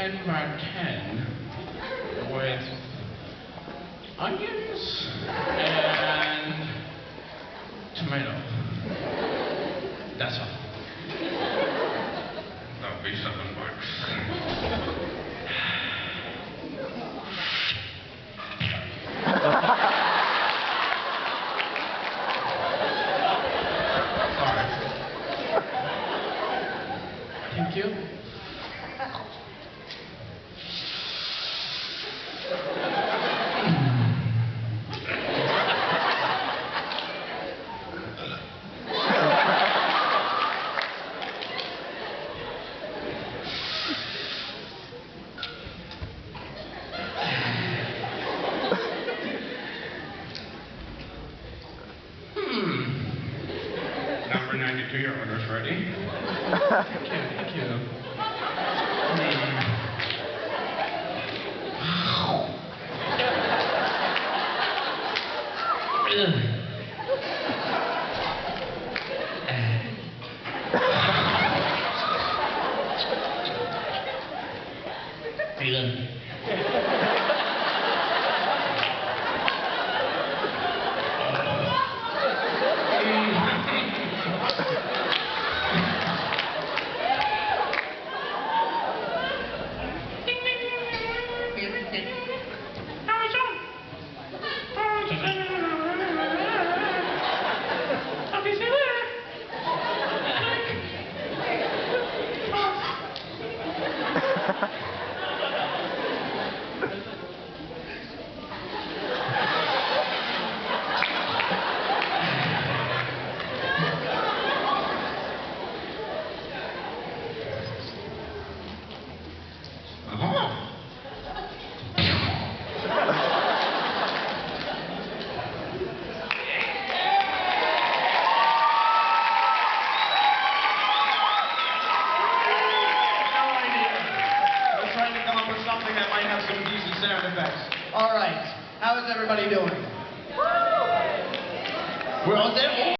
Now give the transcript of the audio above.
10 by 10 with onions and tomato. That's all. That'll be $7. Alright. Thank you. Number 92, your order's ready. Thank you, thank you. Something that might have some decent sound effects. All right. How is everybody doing? We're all there.